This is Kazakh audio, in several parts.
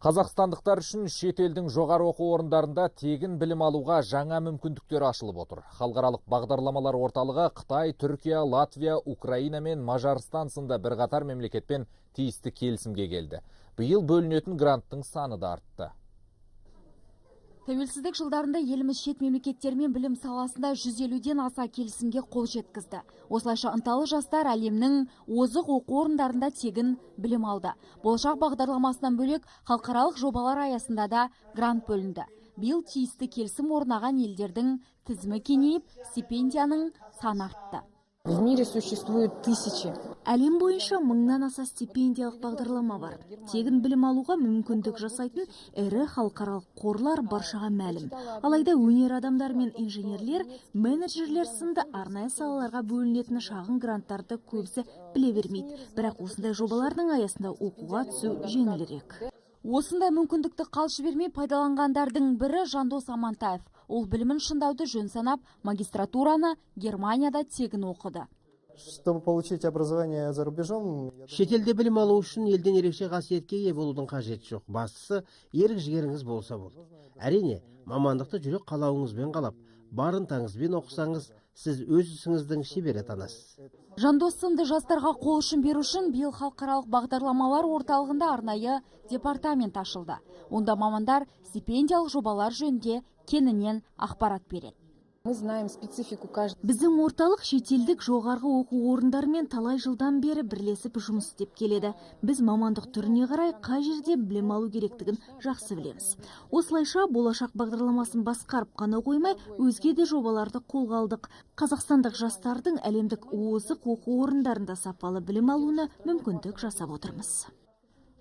Қазақстандықтар үшін шет елдің жоғары оқу орындарында тегін білім алуға жаңа мүмкіндіктер ашылып отыр. Халықаралық бағдарламалар орталығы Қытай, Түркия, Латвия, Украина мен Мажарстан сынды бірқатар мемлекетпен тиісті келісімге келді. Биыл бөлінетін гранттың саны да артты. Тәуелсіздік жылдарында еліміз шет мемлекеттермен білім саласында 150-ден аса келісімге қол жеткізді. Осылайша ынталы жастар әлемнің озық оқу орындарында тегін білім алды. Болашақ бағдарламасынан бөлек халықаралық жобалар аясында да грант бөлінді. Биыл тиісті келісім орнаған елдердің тізімі кеңейіп, стипендияның саны артты. В мире существует тысячи. Әлем бойынша 1000-нан аса стипендиялық бағдарлама бар. Тегін білім алуға мүмкіндік жасайтын ірі халықаралық қорлар баршаға мәлім. Алайда өнер адамдары мен инженерлер, менеджерлер сынды арнайы салаларға бөлінетін шағын гранттарды көбісі біле бермейді. Бірақ осындай жобалардың аясында оқуға түсу жеңілірек. Осындай мүмкіндікті қалшы бермей пайдаланғандардың бірі Жандос Амантаев. Ол білімін шыңдауды жөн санап, магистратураны Германияда тегін оқыды. Чтобы получить образование за рубежом, шетелде білім алу үшін елден ерекше қасиетке ие болудың қажеті жоқ. Бастысы ерік жігеріңіз болса болды. Әрине, мамандықты жүрек қалауыңызбен қалап, барынтаңызбен оқысаңыз, сіз өз ісіңіздің шебері атанасыз. Жандос сынды жастарға қол ұшын беру үшін биыл халықаралық бағдарламалар орталығында арнайы департамент ашылды. Онда мамандар стипендиялық жобалар жөнінде кеңінен ақпарат береді. Мы знаем специфику каждого. Біздің орталық шетелдік жоғарғы оқу орындарымен талай жылдан бері бірлесіп жұмыс істеп келеді. Біз мамандық түріне қарай қай жерде білім алу керектігін жақсы білеміз. Осылайша болашақ бағдарламасын басқарып қана қоймай, өзге де жобаларды қолға алдық. Қазақстандық жастардың әлемдік озық оқу орындарында сапалы білім алуына мүмкіндік жасап отырмыз.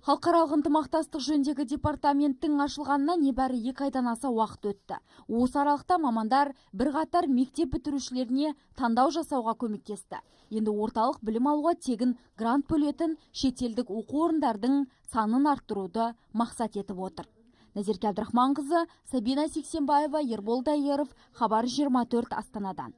Халықаралық ынтымақтастық жөніндегі департаменттің ашылғанына небәрі 2 айдан аса уақыт өтті. Осы аралықта мамандар бірқатар мектеп бітірушілеріне таңдау жасауға көмектесті. Енді орталық білім алуға тегін грант бөлетін шетелдік оқу орындардың санын арттыруды мақсат етіп отыр. Назерке Абдрахманқызы, Сабина Сексенбаева, Ербол Дайеров, Хабар 24 Астанадан.